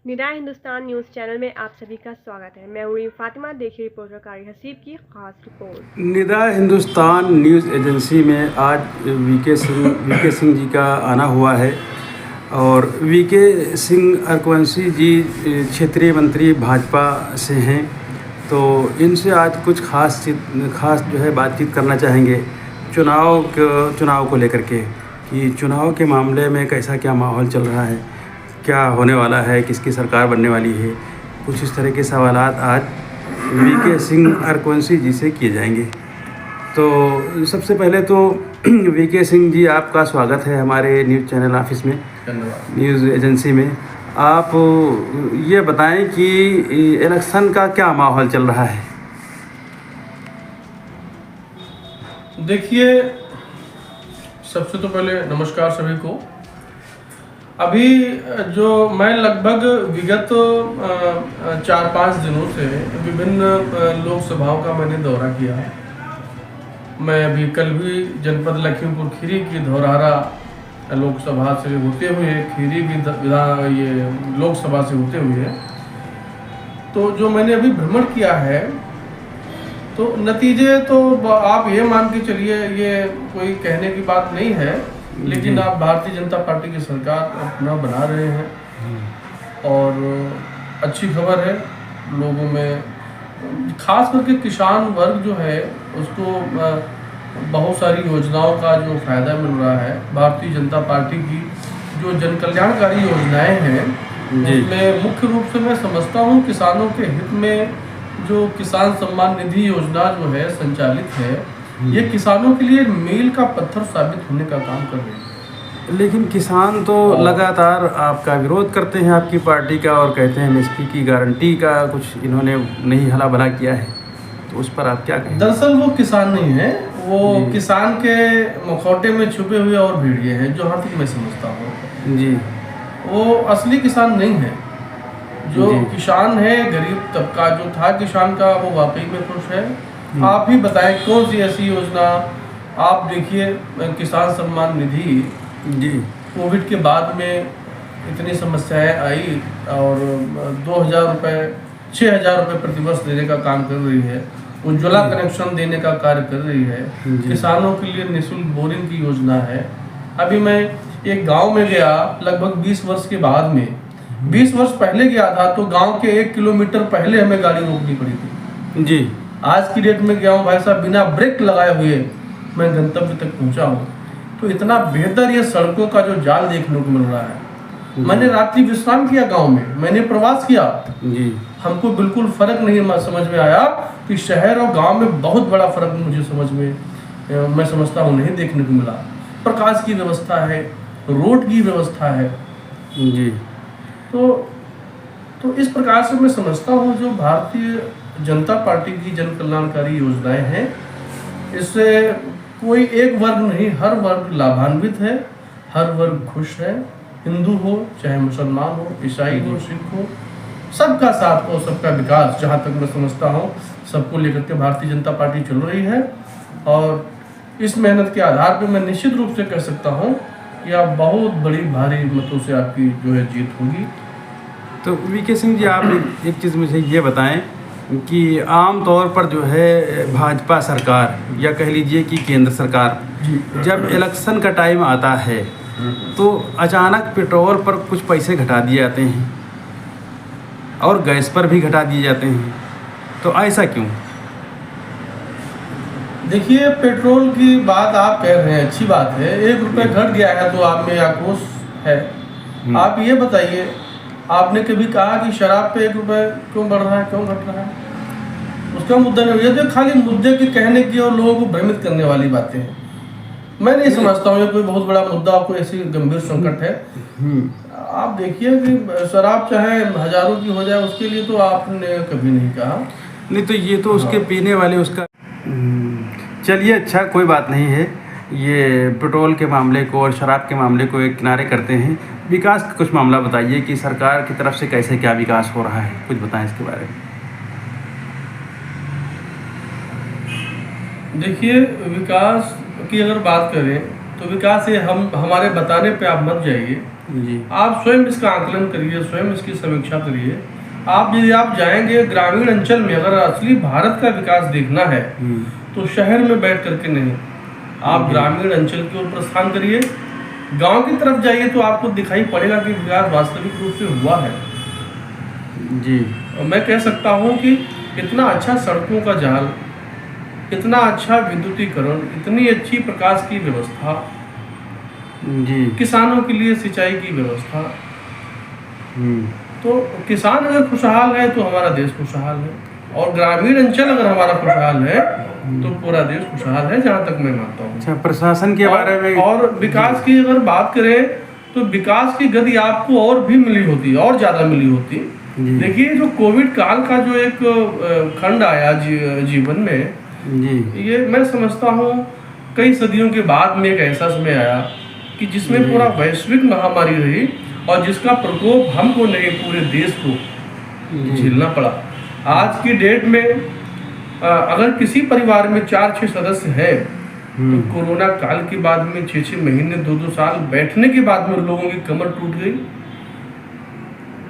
निदान Hindustan news channel में आप सभी का स्वागत है। मैं हूँ फातिमा, देखिए रिपोर्टर कारी हसीब की खास रिपोर्ट। निदान हिंदुस्तान न्यूज़ एजेंसी में आज वीके सिंह जी का आना हुआ है और वीके सिंह अरकवंशी जी क्षेत्रीय मंत्री भाजपा से हैं, तो इनसे आज कुछ खास जो है बातचीत करना चाहेंगे चुनाव को लेकर के कि चुनाव के मामले में कैसा क्या माहौल चल रहा है, क्या होने वाला है, किसकी सरकार बनने वाली है। कुछ इस तरह के सवालात आज वीके सिंह अरकवंशी जी से किए जाएंगे। तो सबसे पहले तो वीके सिंह जी, आपका स्वागत है हमारे न्यूज़ चैनल ऑफिस में, न्यूज़ एजेंसी में। आप ये बताएं कि इलेक्शन का क्या माहौल चल रहा है। देखिए, सबसे तो पहले नमस्कार सभी को। अभी जो मैं लगभग विगत 4-5 दिनों से विभिन्न लोकसभाओं का मैंने दौरा किया है। मैं अभी कल भी जनपद लखीमपुर खीरी की धौरहरा लोकसभा से होते हुए, खीरी भी ये लोकसभा से होते हुए, तो जो मैंने अभी भ्रमण किया है, तो नतीजे तो आप ये मान के चलिए, ये कोई कहने की बात नहीं है, लेकिन आप भारतीय जनता पार्टी की सरकार अपना बना रहे हैं और अच्छी खबर है। लोगों में खास करके किसान वर्ग जो है उसको बहुत सारी योजनाओं का जो फायदा मिल रहा है। भारतीय जनता पार्टी की जो जन कल्याणकारी योजनाएं हैं उसमें मुख्य रूप से मैं समझता हूं किसानों के हित में जो किसान सम्मान निधि योजना जो है संचालित है, ये किसानों के लिए मील का पत्थर साबित होने का काम कर रही है। लेकिन किसान तो लगातार आपका विरोध करते हैं, आपकी पार्टी का, और कहते हैं एमएसपी की गारंटी का कुछ इन्होंने नहीं हला भला किया है, तो उस पर आप क्या कहें? दरअसल वो किसान नहीं है, वो किसान के मुखौटे में छुपे हुए और भेड़िए हैं, जो हाँ तक मैं समझता हूँ जी। वो असली किसान नहीं है। जो किसान है, गरीब तबका जो था किसान का, वो वाकई में खुश है। आप ही बताएं कौन सी ऐसी योजना, आप देखिए किसान सम्मान निधि जी कोविड के बाद में इतनी समस्याएं आई और 2,000 रुपये 6,000 रुपये प्रतिवर्ष देने का काम कर रही है। उज्ज्वला कनेक्शन देने का कार्य कर रही है। किसानों के लिए निःशुल्क बोरिंग की योजना है। अभी मैं एक गांव में गया, लगभग 20 वर्ष के बाद में, 20 वर्ष पहले गया था तो गांव के 1 किलोमीटर पहले हमें गाड़ी रोकनी पड़ी थी जी। आज की डेट में गया हूँ भाई साहब, बिना ब्रेक लगाए हुए मैं गंतव्य तक पहुंचा हूँ। तो इतना बेहतर ये सड़कों का जो जाल देखने को मिल रहा है। मैंने रात्रि विश्राम किया गांव में, मैंने प्रवास किया जी। हमको बिल्कुल फर्क नहीं समझ में आया कि शहर और गांव में बहुत बड़ा फर्क मुझे मैं समझता हूँ नहीं देखने को मिला। प्रकाश की व्यवस्था है, रोड की व्यवस्था है जी। तो इस प्रकार से मैं समझता हूँ जो भारतीय जनता पार्टी की जन कल्याणकारी योजनाएं हैं, इससे कोई एक वर्ग नहीं, हर वर्ग लाभान्वित है, हर वर्ग खुश है। हिंदू हो चाहे मुसलमान हो, ईसाई हो, सिख हो, सबका साथ हो, सबका विकास, जहाँ तक मैं समझता हूँ सबको लेकर के भारतीय जनता पार्टी चल रही है। और इस मेहनत के आधार पर मैं निश्चित रूप से कह सकता हूँ कि आप बहुत बड़ी भारी मतों से आपकी जो है जीत होगी। तो वीके सिंह जी, आप एक चीज़ मुझे ये बताएं कि आम तौर पर जो है भाजपा सरकार, या कह लीजिए कि केंद्र सरकार, जब इलेक्शन का टाइम आता है तो अचानक पेट्रोल पर कुछ पैसे घटा दिए जाते हैं और गैस पर भी घटा दिए जाते हैं, तो ऐसा क्यों? देखिए, पेट्रोल की बात आप कह रहे हैं, अच्छी बात है। 1 रुपये घट गया है तो आप में आक्रोश है। आप ये बताइए, आपने कभी कहा कि शराब पे 1 रुपये क्यों बढ़ रहा है, क्यों घट रहा है? उसका मुद्दा नहीं। ये तो खाली मुद्दे के कहने की और लोगों को भ्रमित करने वाली बातें हैं। मैं नहीं समझता हूँ ये कोई बहुत बड़ा मुद्दा, कोई ऐसी गंभीर संकट है। आप देखिए कि शराब चाहे हजारों की हो जाए, उसके लिए तो आपने कभी नहीं कहा। नहीं तो ये तो उसके पीने वाले उसका, चलिए अच्छा, कोई बात नहीं है। ये पेट्रोल के मामले को और शराब के मामले को एक किनारे करते हैं। विकास का कुछ मामला बताइए कि सरकार की तरफ से कैसे क्या विकास हो रहा है, कुछ बताएं इसके बारे में। देखिए, विकास की अगर बात करें तो विकास ये हमारे बताने पे आप मत जाइए। जी आप स्वयं इसका आकलन करिए, स्वयं इसकी समीक्षा करिए। यदि आप जाएंगे ग्रामीण अंचल में, अगर असली भारत का विकास देखना है तो शहर में बैठ करके नहीं, आप ग्रामीण अंचल की ओर प्रस्थान करिए, गांव की तरफ जाइए तो आपको दिखाई पड़ेगा कि विकास वास्तविक रूप से हुआ है। जी। और मैं कह सकता हूं कि इतना अच्छा सड़कों का जाल, इतना अच्छा विद्युतीकरण, इतनी अच्छी प्रकाश की व्यवस्था, जी। किसानों के लिए सिंचाई की व्यवस्था, तो किसान अगर खुशहाल है तो हमारा देश खुशहाल है, और ग्रामीण अंचल अगर हमारा खुशहाल है तो पूरा देश खुशहाल है, जहाँ तक मैं मानता हूँ। अच्छा, प्रशासन के बारे में और विकास की अगर बात करें तो विकास की गति आपको और भी मिली होती, और ज़्यादा मिली होती। देखिए, जो कोविड काल का जो एक खंड आया जीवन में, जी, ये मैं समझता हूँ कई सदियों के बाद में एक ऐसा समय आया कि जिसमें पूरा वैश्विक महामारी रही और जिसका प्रकोप हमको नहीं, पूरे देश को झेलना पड़ा। आज की डेट में अगर किसी परिवार में 4-6 सदस्य हैं तो कोरोना काल के बाद में 6-6 महीने 2-2 साल बैठने के बाद में लोगों की कमर टूट गई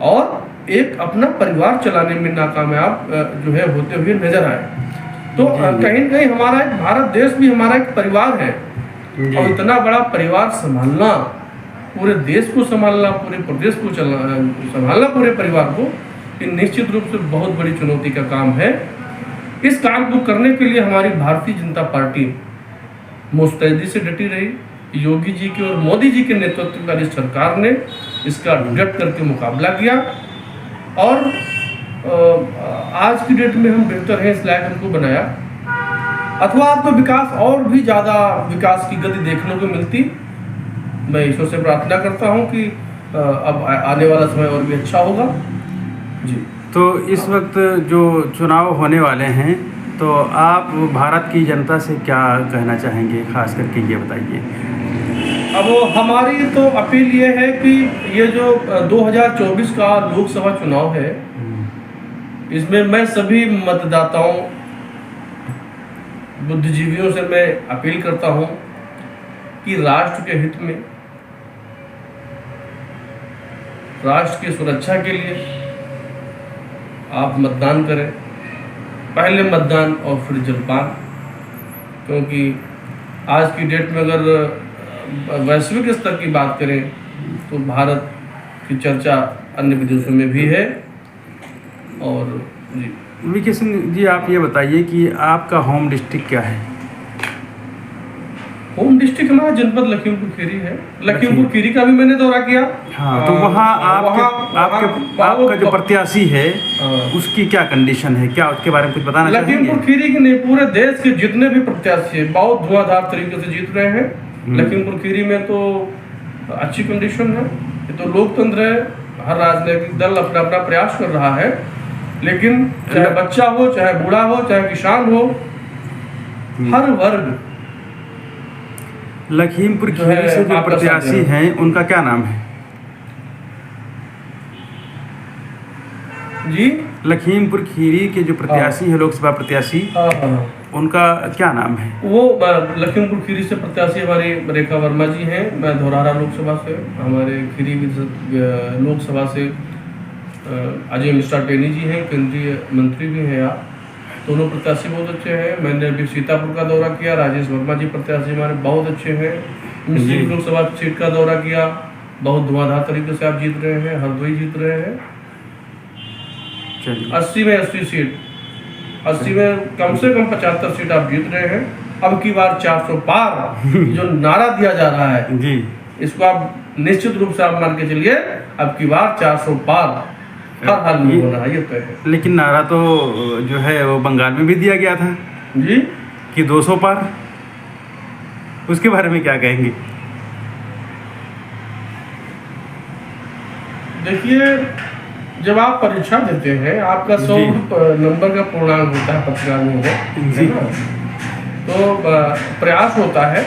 और एक अपना परिवार चलाने में नाकामयाब जो है होते हुए नजर आए। तो कहीं न कहीं हमारा एक भारत देश भी हमारा एक परिवार है, और इतना बड़ा परिवार संभालना, पूरे देश को संभालना, पूरे प्रदेश को संभालना, पूरे परिवार को, ये निश्चित रूप से बहुत बड़ी चुनौती का काम है। इस काम को करने के लिए हमारी भारतीय जनता पार्टी मुस्तैदी से डटी रही। योगी जी की और मोदी जी के नेतृत्व वाली सरकार ने इसका डट करके मुकाबला किया, और आज की डेट में हम बेहतर हैं, इस लायक हमको बनाया। अथवा आपको विकास और भी ज़्यादा विकास की गति देखने को मिलती। मैं ईश्वर से प्रार्थना करता हूं कि अब आने वाला समय और भी अच्छा होगा जी। तो इस वक्त जो चुनाव होने वाले हैं, तो आप भारत की जनता से क्या कहना चाहेंगे, खास करके ये बताइए। अब हमारी तो अपील ये है कि ये जो 2024 का लोकसभा चुनाव है, इसमें मैं सभी मतदाताओं, बुद्धिजीवियों से मैं अपील करता हूं कि राष्ट्र के हित में, राष्ट्र की सुरक्षा के लिए आप मतदान करें। पहले मतदान और फिर जलपान, क्योंकि आज की डेट में अगर वैश्विक स्तर की बात करें तो भारत की चर्चा अन्य विदेशों में भी है। और जी, वीके सिंह जी, आप ये बताइए कि आपका होम डिस्ट्रिक्ट क्या है? होम डिस्ट्रिक्ट हमारा जनपद लखीमपुर खीरी है। लखीमपुर खीरी का भी मैंने दौरा किया। हाँ, तो वहाँ आपका जो प्रत्याशी है उसकी क्या कंडीशन है, क्या उसके बारे में कुछ बताना चाहेंगे? लखीमपुर खीरी के नहीं, पूरे देश के जितने भी प्रत्याशी है बहुत धुआंधार तरीके से जीत रहे हैं। लखीमपुर खीरी में तो अच्छी कंडीशन है। ये तो लोकतंत्र है, हर राजनीतिक दल अपना अपना प्रयास कर रहा है, लेकिन चाहे बच्चा हो, चाहे बूढ़ा हो, चाहे किसान हो, हर वर्ग। लखीमपुर खीरी से जो प्रत्याशी हैं उनका क्या नाम है जी? लखीमपुर खीरी के जो प्रत्याशी है, लोकसभा प्रत्याशी, उनका क्या नाम है? वो लखीमपुर खीरी से प्रत्याशी हमारी रेखा वर्मा जी हैं। मैं धौरहरा लोकसभा से, हमारे खीरी लोकसभा से अजय मिश्रा टेनी जी हैं, केंद्रीय मंत्री भी हैं। आप दोनों प्रत्याशी बहुत अच्छे हैं। मैंने अभी सीतापुर का दौरा किया, राजेश वर्मा जी प्रत्याशी हमारे बहुत अच्छे हैं। मिश्री लोकसभा सीट का दौरा किया, बहुत धुआंधार तरीके से आप जीत रहे हैं। हरदोई जीत रहे हैं। 80 में 80 सीट, 80 में कम से कम 75 सीट आप जीत रहे हैं। अब की बार 400 पार जो नारा दिया जा रहा है जी, इसको आप निश्चित रूप से आप मान के चलिए, अब की बार 400 पार हर हाल में होना है, ये तय है। लेकिन नारा तो जो है वो बंगाल में भी दिया गया था जी कि 200 पार, उसके बारे में क्या कहेंगे? देखिए, जब आप परीक्षा देते हैं, आपका 100 नंबर का पूर्णांक होता है पत्रिका में, है ना? तो प्रयास होता है।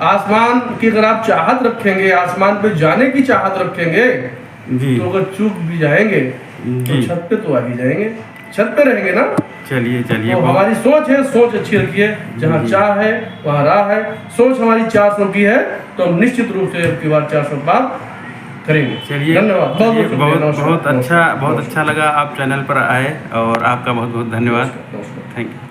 आसमान की अगर आप चाहत रखेंगे, आसमान पे जाने की चाहत रखेंगे जी, तो अगर चूक भी जाएंगे तो छत पे तो आ ही जाएंगे, छत पे रहेंगे ना। चलिए तो हमारी सोच है, सोच अच्छी रखिए। जहाँ चाह है वहाँ राह है। सोच हमारी 400 की है तो हम निश्चित रूप से अब की बार 400 पार करेंगे। चलिए, धन्यवाद, बहुत अच्छा लगा आप चैनल पर आए, और आपका बहुत बहुत धन्यवाद। नमस्कार। Thank you.